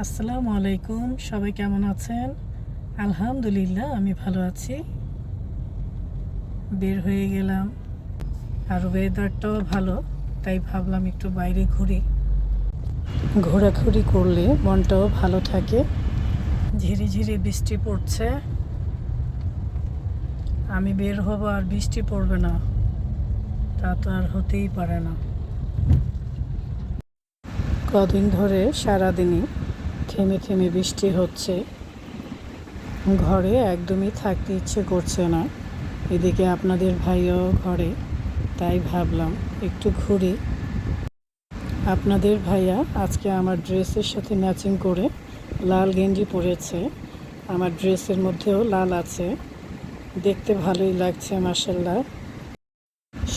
আসসালামু আলাইকুম, সবাই কেমন আছেন? আলহামদুলিল্লাহ আমি ভালো আছি। বের হয়ে গেলাম, আর ওয়েদারটাও ভালো, তাই ভাবলাম একটু বাইরে ঘুরি। ঘোরাঘুরি করলে মনটাও ভালো থাকে। ঝিরি ঝিরি বৃষ্টি পড়ছে, আমি বের হব আর বৃষ্টি পড়বে না, তা তো আর হতেই পারে না। কদিন ধরে সারাদিনই থেমে থেমে বৃষ্টি হচ্ছে, ঘরে একদমই থাকতে ইচ্ছে করছে না। এদিকে আপনাদের ভাইও ঘরে, তাই ভাবলাম একটু ঘুরি। আপনাদের ভাইয়া আজকে আমার ড্রেসের সাথে ম্যাচিং করে লাল গেঞ্জি পরেছে। আমার ড্রেসের মধ্যেও লাল আছে, দেখতে ভালোই লাগছে মাশাআল্লাহ।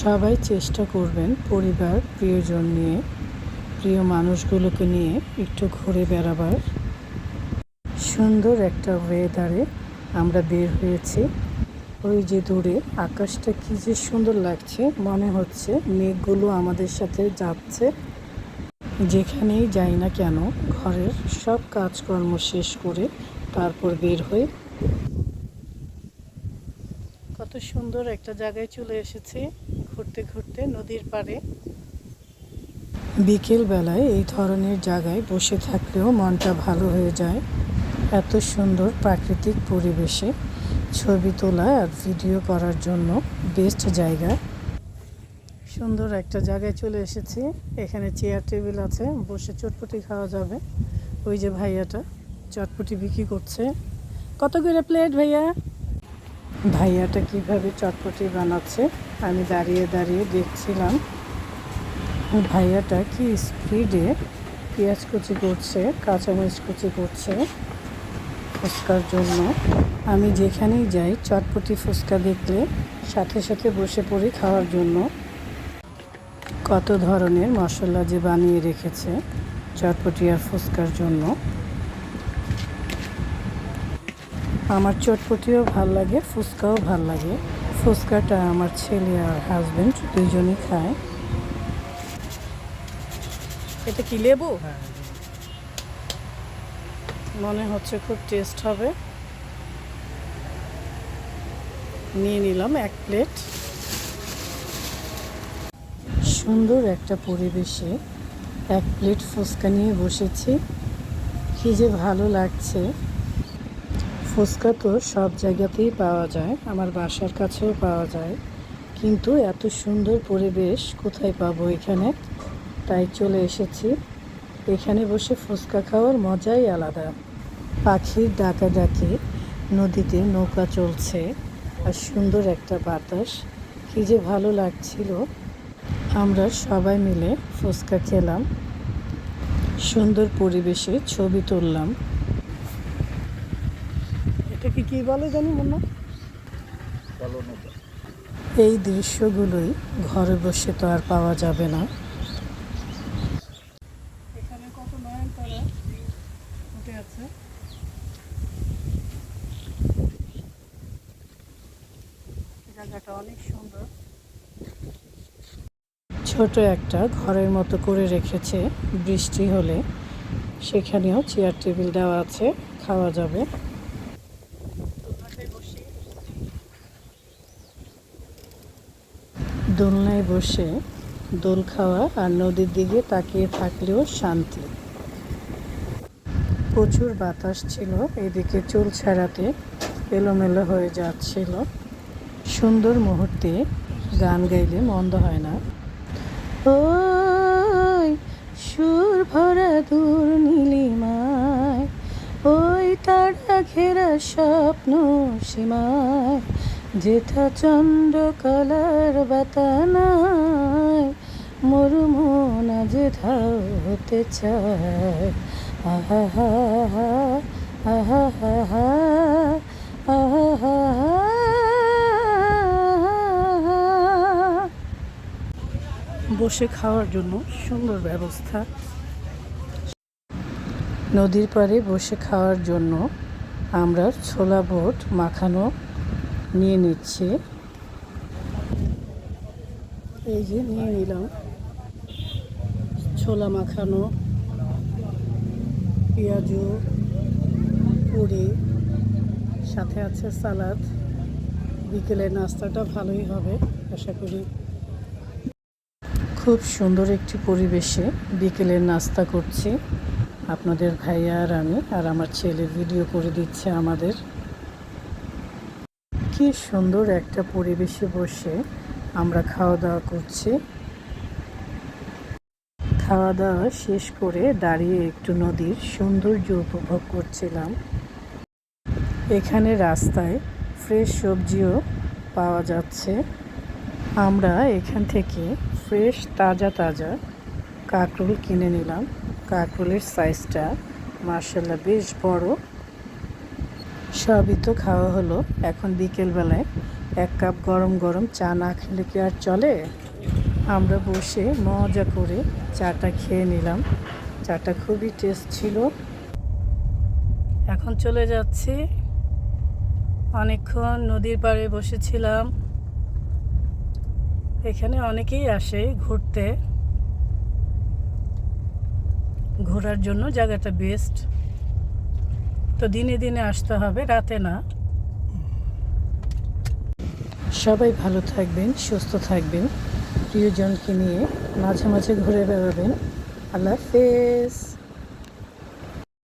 সবাই চেষ্টা করবেন পরিবার প্রিয়জন নিয়ে, প্রিয় মানুষগুলোকে নিয়ে একটু ঘুরে বেড়াবার। সুন্দর একটা ওয়েদারে আমরা বের হয়েছি। ওই যে দূরে আকাশটা কি যে সুন্দর লাগছে, মনে হচ্ছে মেঘগুলো আমাদের সাথে যাচ্ছে। যেখানেই যাই না কেন, ঘরের সব কাজকর্ম শেষ করে তারপর বের হই। কত সুন্দর একটা জায়গায় চলে এসেছি ঘুরতে ঘুরতে নদীর পাড়ে। বিকেল বেলায় এই ধরনের জায়গায় বসে থাকলেও মনটা ভালো হয়ে যায়। এত সুন্দর প্রাকৃতিক পরিবেশে ছবি তোলা আর ভিডিও করার জন্য বেস্ট জায়গা। সুন্দর একটা জায়গায় চলে এসেছি, এখানে চেয়ার টেবিল আছে, বসে চটপটি খাওয়া যাবে। ওই যে ভাইয়াটা চটপটি বিক্রি করছে। কত করে প্লেট ভাইয়া? ভাইয়াটা কিভাবে চটপটি বানাচ্ছে আমি দাঁড়িয়ে দাঁড়িয়ে দেখছিলাম। ভাইয়াটা কি স্পিডে পেঁয়াজ কুচি করছে, কাঁচামরিচ কুচি করছে ফুচকার জন্য। আমি যেখানেই যাই চটপটি ফুচকা দেখলে সাথে সাথে বসে পড়ি খাওয়ার জন্য। কত ধরনের মশলা যে বানিয়ে রেখেছে চটপটি আর ফুচকার জন্য। আমার চটপটিও ভাল লাগে, ফুচকাও ভাল লাগে। ফুচকাটা আমার ছেলে আর হাজবেন্ড দুইজনই খায়। এটা কি লেবু? মনে হচ্ছে খুব টেস্ট হবে। নিয়ে নিলাম এক প্লেট। সুন্দর একটা পরিবেশে এক প্লেট ফুচকা নিয়ে বসেছি, কি যে ভালো লাগছে। ফুচকা তো সব জায়গাতেই পাওয়া যায়, আমার বাসার কাছেও পাওয়া যায়, কিন্তু এত সুন্দর পরিবেশ কোথায় পাবো এখানে। তাই চলে এসেছি। এখানে বসে ফুচকা খাওয়ার মজাই আলাদা। পাখির ডাকাডাকি, নদীতে নৌকা চলছে, আর সুন্দর একটা বাতাস, কি যে ভালো লাগছিল। আমরা সবাই মিলে ফুচকা খেলাম, সুন্দর পরিবেশে ছবি তুললাম। এটাকে কি বলে জানি মনে? এই দৃশ্যগুলোই ঘরে বসে তো আর পাওয়া যাবে না। এখানে কত নয়নতারা ফুটে আছে। জায়গাটা অনেক সুন্দর। ছোট একটা ঘরের মতো করে রেখেছে, বৃষ্টি হলে সেখানেও চেয়ার টেবিল দেওয়া আছে, খাওয়া যাবে। দোলনায় বসে দোল খাওয়া আর নদীর দিকে তাকিয়ে থাকলেও শান্তি। প্রচুর বাতাস ছিল, এদিকে চুল ছাড়াতে এলোমেলো হয়ে যাচ্ছিল। সুন্দর মুহূর্তে গান গাইলে মন্দ হয় না। ওই সুর ভরা দূর নীলিমায়, ওই তারা ঘেরা স্বপ্ন সীমায়, যেথা চন্দ্রকলার বাতানায়, মরু মন যেথাও হতে চায়। আহা হা হা, আহা হা হা, আহা হা হা। বসে খাওয়ার জন্য সুন্দর ব্যবস্থা। নদীর পাড়ে বসে খাওয়ার জন্য আমরা ছোলা বুট মাখানো নিয়ে নিচ্ছি। এই যে নিয়ে নিলাম ছোলা মাখানো। পেঁয়াজু, পুরি, সাথে আছে সালাদ। বিকেলের নাস্তাটা ভালোই হবে আশা করি। খুব সুন্দর একটি পরিবেশে বিকেলের নাস্তা করছি। আপনাদের ভাইয়া আর আমি আর আমার ছেলে ভিডিও করে দিচ্ছে আমাদের। কি সুন্দর একটা পরিবেশে বসে আমরা খাওয়া দাওয়া করছি। খাওয়া দাওয়া শেষ করে দাঁড়িয়ে একটু নদীর সৌন্দর্য উপভোগ করছিলাম। এখানে রাস্তায় ফ্রেশ সবজিও পাওয়া যাচ্ছে। আমরা এখান থেকে ফ্রেশ তাজা তাজা কাঁকরোল কিনে নিলাম। কাঁকরোলের সাইজটা মাশাআল্লাহ বেশ বড়। সবই তো খাওয়া হলো। এখন বিকেলবেলায় 1 কাপ গরম গরম চা না খেলে কি আর চলে? আমরা বসে মজা করে চাটা খেয়ে নিলাম। চাটা খুবই টেস্ট ছিল। এখন চলে যাচ্ছি। অনেকক্ষণ নদীর পাড়ে বসেছিলাম। এখানে অনেকেই আসে ঘুরতে। ঘোরার জন্য জায়গাটা বেস্ট। তো দিনে দিনে আসতে হবে, রাতে না। সবাই ভালো থাকবেন, সুস্থ থাকবেন, প্রিয়জনকে নিয়ে মাঝে মাঝে ঘুরে বেড়াবেন। আল্লাহ হাফেজ।